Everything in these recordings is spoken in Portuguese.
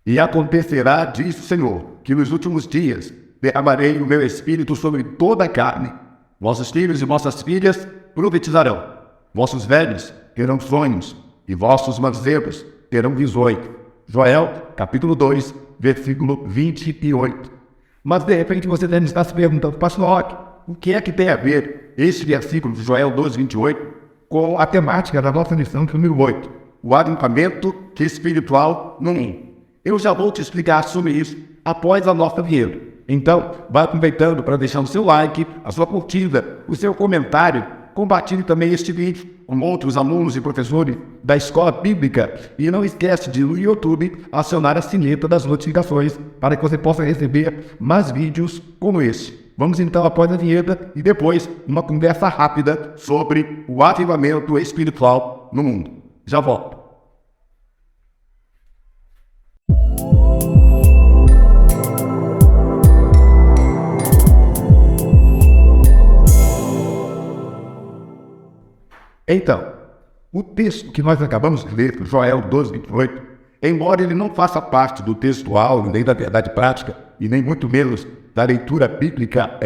E acontecerá, diz o Senhor, que nos últimos dias derramarei o meu espírito sobre toda a carne. Vossos filhos e vossas filhas profetizarão. Vossos velhos terão sonhos, e vossos mancebos terão visões. Joel, capítulo 2, versículo 28. Mas de repente você deve estar se perguntando, pastor Roque, o que é que tem a ver este versículo de Joel 2, 28 com a temática da nossa lição de número 8, o avivamento espiritual no mundo? Eu já vou te explicar sobre isso após a nossa vinheta. Então, vá aproveitando para deixar o seu like, a sua curtida, o seu comentário. Compartilhe também este vídeo com outros alunos e professores da Escola Bíblica. E não esquece de, no YouTube, acionar a sineta das notificações para que você possa receber mais vídeos como este. Vamos então após a vinheta e depois uma conversa rápida sobre o avivamento espiritual no mundo. Já volto. Então, o texto que nós acabamos de ler, Joel 12, 28, embora ele não faça parte do textual, nem da verdade prática, e nem muito menos da leitura bíblica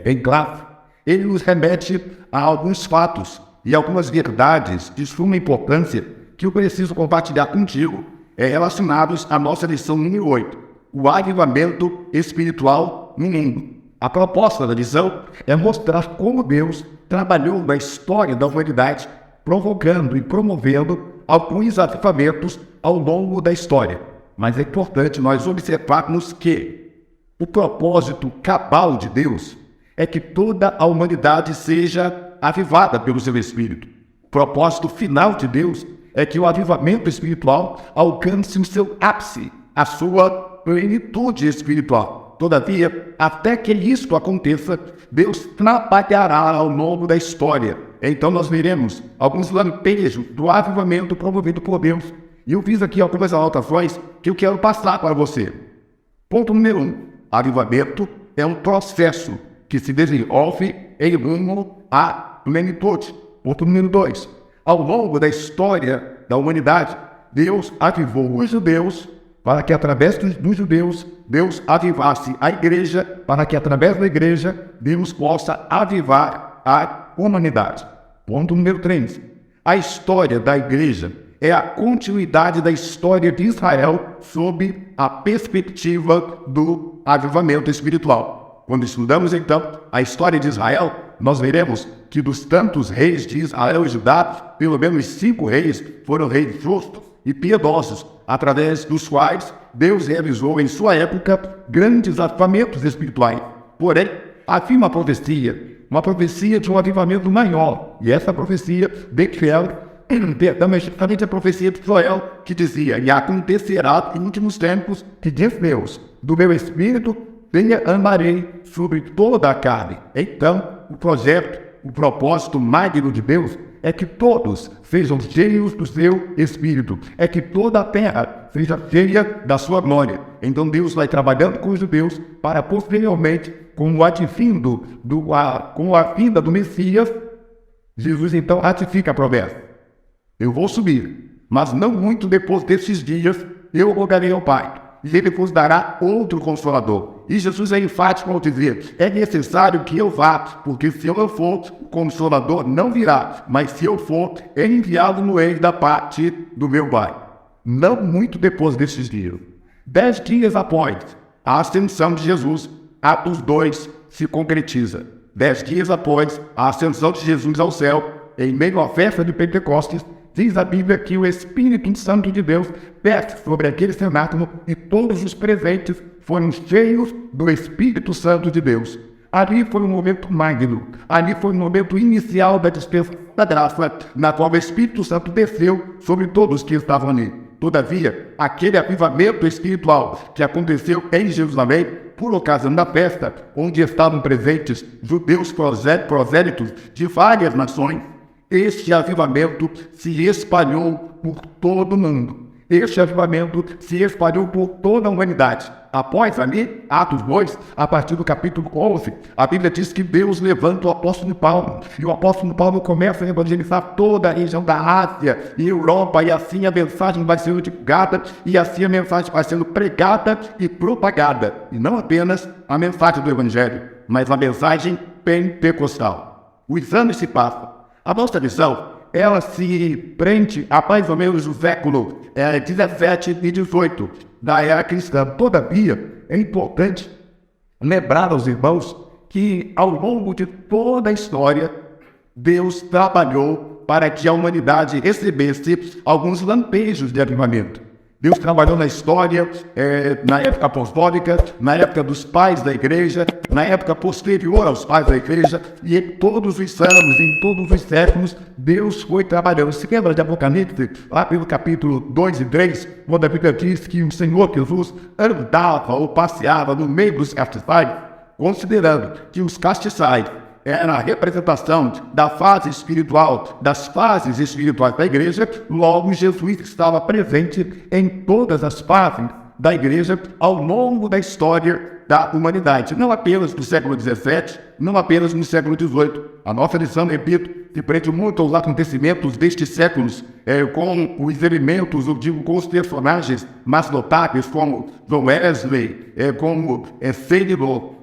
em classe, ele nos remete a alguns fatos e algumas verdades de suma importância que eu preciso compartilhar contigo, relacionados à nossa lição número 8, o avivamento espiritual no mundo. A proposta da lição é mostrar como Deus trabalhou na história da humanidade, provocando e promovendo alguns avivamentos ao longo da história. Mas é importante nós observarmos que o propósito cabal de Deus é que toda a humanidade seja avivada pelo seu Espírito. O propósito final de Deus é que o avivamento espiritual alcance o seu ápice, a sua plenitude espiritual. Todavia, até que isto aconteça, Deus trabalhará ao longo da história. Então nós veremos alguns lampejos do avivamento promovido por Deus. E eu fiz aqui algumas anotações que eu quero passar para você. Ponto número 1. Avivamento é um processo que se desenvolve em rumo à plenitude. Ponto número 2. Ao longo da história da humanidade, Deus avivou os judeus para que através dos judeus, Deus avivasse a igreja, para que através da igreja, Deus possa avivar a humanidade. Ponto número 3. A história da igreja é a continuidade da história de Israel sob a perspectiva do avivamento espiritual. Quando estudamos, então, a história de Israel, nós veremos que dos tantos reis de Israel e Judá, pelo menos 5 reis foram reis justos e piedosos, através dos quais Deus realizou em sua época grandes avivamentos espirituais. Porém, havia uma profecia de um avivamento maior. E essa profecia bem fiel, é justamente a profecia de Joel, que dizia: e acontecerá em últimos tempos que diz Deus, do meu espírito derramarei sobre toda a carne. Então, o propósito magno de Deus é que todos sejam cheios do seu Espírito, é que toda a terra seja cheia da sua glória. Então Deus vai trabalhando com os judeus para posteriormente, com a vinda do Messias, Jesus então ratifica a promessa. Eu vou subir, mas não muito depois desses dias eu rogarei ao Pai, e Ele vos dará outro Consolador. E Jesus é enfático ao dizer: é necessário que eu vá, porque se eu não for, o Consolador não virá, mas se eu for, enviado-no-ei da parte do meu Pai. Não muito depois destes dias, 10 dias após a ascensão de Jesus, Atos 2 se concretiza. 10 dias após a ascensão de Jesus ao céu, em meio à festa de Pentecostes, diz a Bíblia que o Espírito Santo de Deus desce sobre aquele cenáculo e todos os presentes foram cheios do Espírito Santo de Deus. Ali foi um momento magno, ali foi um momento inicial da dispensação da graça, na qual o Espírito Santo desceu sobre todos que estavam ali. Todavia, aquele avivamento espiritual que aconteceu em Jerusalém, por ocasião da festa, onde estavam presentes judeus prosélitos de várias nações, este avivamento se espalhou por todo o mundo. este avivamento se espalhou por toda a humanidade. Após ali, Atos 2, a partir do capítulo 11, a Bíblia diz que Deus levanta o apóstolo Paulo. E o apóstolo Paulo começa a evangelizar toda a região da Ásia e Europa. E assim a mensagem vai sendo divulgada, e assim a mensagem vai sendo pregada e propagada. E não apenas a mensagem do Evangelho, mas a mensagem pentecostal. Os anos se passam. A nossa visão, ela se prende a mais ou menos o século 17 e 18 da era cristã. Todavia, é importante lembrar aos irmãos que ao longo de toda a história, Deus trabalhou para que a humanidade recebesse alguns lampejos de avivamento. Deus trabalhou na história, na época apostólica, na época dos pais da igreja, na época posterior aos pais da igreja, e em todos os anos, em todos os séculos, Deus foi trabalhando. Se lembra de Apocalipse, lá pelo capítulo 2 e 3, quando a Bíblia diz que o Senhor Jesus andava ou passeava no meio dos castiçais, considerando que os castiçais era a representação da fase espiritual, das fases espirituais da igreja. Logo, Jesus estava presente em todas as fases da igreja ao longo da história da humanidade, não apenas no século XVII, não apenas no século XVIII. A nossa lição, repito, se prende muito aos acontecimentos destes séculos, com os elementos, eu digo, com os personagens mais notáveis, como John Wesley, como Sailor,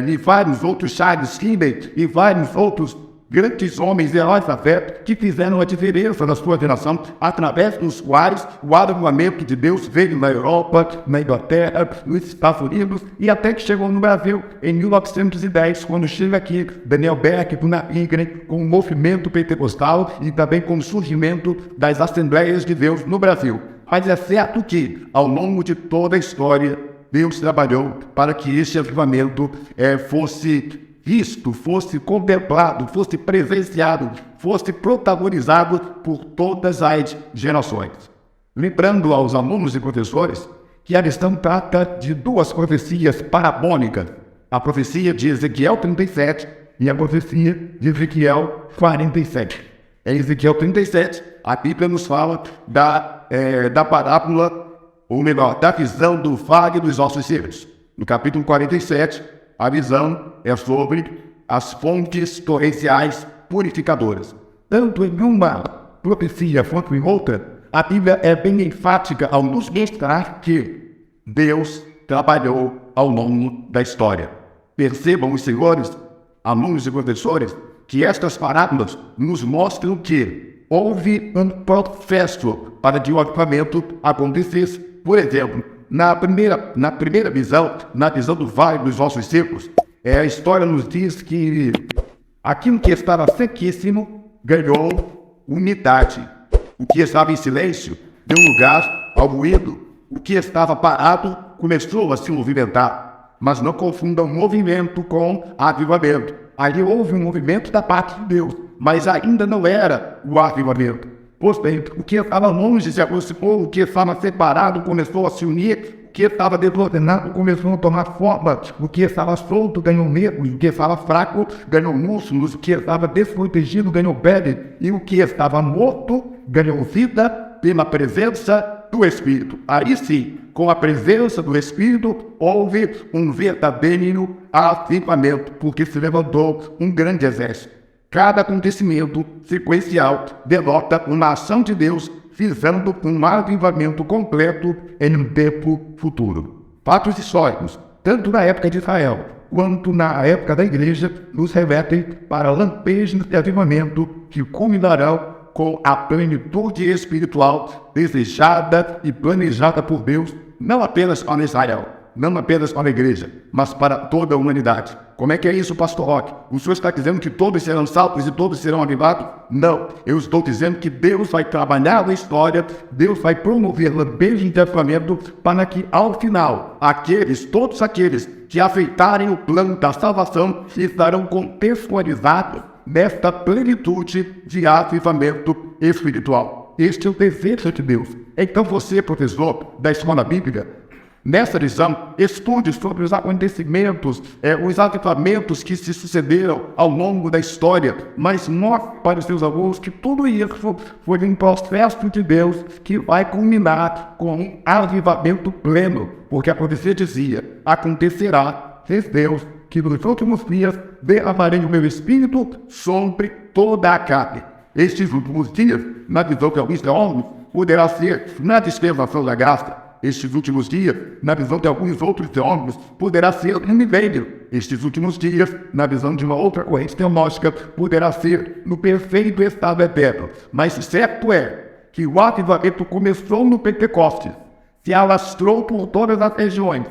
e vários outros, Charles Finney, e vários outros grandes homens heróis da fé que fizeram a diferença na sua geração, através dos quais o avivamento de Deus veio na Europa, na Inglaterra, nos Estados Unidos e até que chegou no Brasil em 1910, quando chega aqui Daniel Beck, Gunnar Wingren, com o movimento pentecostal e também com o surgimento das Assembleias de Deus no Brasil. Mas é certo que, ao longo de toda a história, Deus trabalhou para que este avivamento fosse visto, fosse contemplado, fosse presenciado, fosse protagonizado por todas as gerações. Lembrando aos alunos e professores que a lição trata de duas profecias parabólicas, a profecia de Ezequiel 37 e a profecia de Ezequiel 47. Em Ezequiel 37, a Bíblia nos fala da parábola, ou melhor, da visão do vale dos ossos secos. No capítulo 47, a visão é sobre as fontes torrenciais purificadoras. Tanto em uma profecia quanto em outra, a Bíblia é bem enfática ao nos mostrar que Deus trabalhou ao longo da história. Percebam os senhores, alunos e professores, que estas parábolas nos mostram que houve um processo para que o avivamento acontecesse. Por exemplo, na primeira visão, na visão do vale dos ossos secos, a história nos diz que aquilo que estava sequíssimo ganhou umidade. O que estava em silêncio deu lugar ao ruído. O que estava parado começou a se movimentar. Mas não confundam movimento com avivamento. Ali houve um movimento da parte de Deus, mas ainda não era o avivamento. Pois bem, o que estava longe se aproximou, o que estava separado começou a se unir, o que estava desordenado começou a tomar forma, o que estava solto ganhou nervos, o que estava fraco ganhou músculos, o que estava desprotegido ganhou pele, e o que estava morto ganhou vida pela presença do Espírito. Aí sim, com a presença do Espírito, houve um verdadeiro avivamento, porque se levantou um grande exército. Cada acontecimento sequencial denota uma ação de Deus visando um avivamento completo em um tempo futuro. Fatos históricos, tanto na época de Israel quanto na época da igreja, nos remetem para lampejos de avivamento que culminarão com a plenitude espiritual desejada e planejada por Deus, não apenas para Israel, não apenas para a igreja, mas para toda a humanidade. Como é que é isso, pastor Roque? O senhor está dizendo que todos serão salvos e todos serão avivados? Não, eu estou dizendo que Deus vai trabalhar na história, Deus vai promover lampejos de avivamento para que, ao final, todos aqueles que aceitarem o plano da salvação estarão contextualizados nesta plenitude de avivamento espiritual. Este é o desejo de Deus. Então você, professor da escola bíblica, Nessa lição, estude sobre os acontecimentos, os avivamentos que se sucederam ao longo da história, mas mostre para os seus alunos que tudo isso foi um processo de Deus que vai culminar com um avivamento pleno, porque a profecia dizia: acontecerá, diz Deus, que nos últimos dias derramarei o meu espírito sobre toda a carne. Estes últimos dias, na visão de alguns teólogos, poderá ser na dispensação da graça. Estes últimos dias, na visão de alguns outros teólogos, poderá ser no milênio. Estes últimos dias, na visão de uma outra corrente teológica, poderá ser no perfeito estado eterno. Mas certo é que o avivamento começou no Pentecostes, se alastrou por todas as regiões,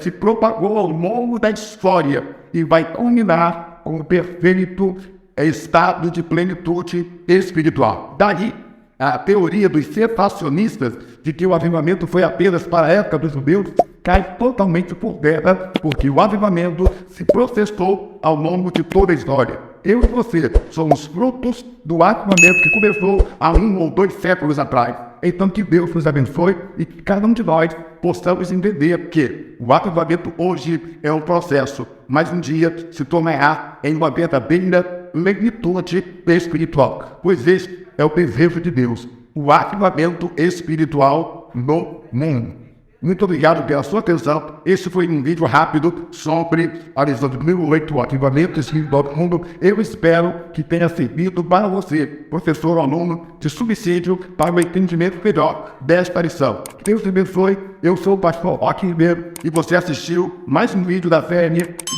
se propagou ao longo da história e vai culminar com o perfeito estado de plenitude espiritual. Daí, a teoria dos cessacionistas de que o avivamento foi apenas para a época dos judeus cai totalmente por terra, porque o avivamento se processou ao longo de toda a história. Eu e você somos frutos do avivamento que começou há 1 ou 2 séculos atrás. Então que Deus nos abençoe e que cada um de nós possamos entender que o avivamento hoje é um processo, mas um dia se tornará em uma verdadeira plenitude espiritual, pois este é o desejo de Deus, o avivamento espiritual no mundo. Muito obrigado pela sua atenção. Este foi um vídeo rápido sobre a lição de 2008, o avivamento espiritual do mundo. Eu espero que tenha servido para você, professor ou aluno, de subsídio para o entendimento melhor desta lição. Deus te abençoe. Eu sou o pastor Roque Ribeiro e você assistiu mais um vídeo da série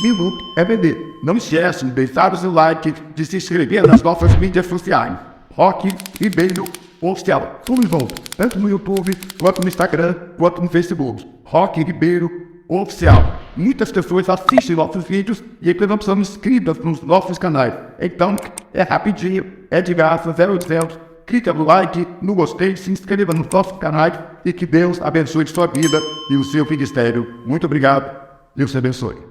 Minuto EBD. Não esquece de deixar o seu like, de se inscrever nas nossas mídias sociais. Roque Ribeiro Oficial, tudo junto, tanto no YouTube, quanto no Instagram, quanto no Facebook. Roque Ribeiro Oficial. Muitas pessoas assistem nossos vídeos e ainda não são inscritas nos nossos canais. Então, é rapidinho, é de graça, 0800. Clica no like, no gostei, se inscreva nos nossos canais e que Deus abençoe sua vida e o seu ministério. Muito obrigado. Deus te abençoe.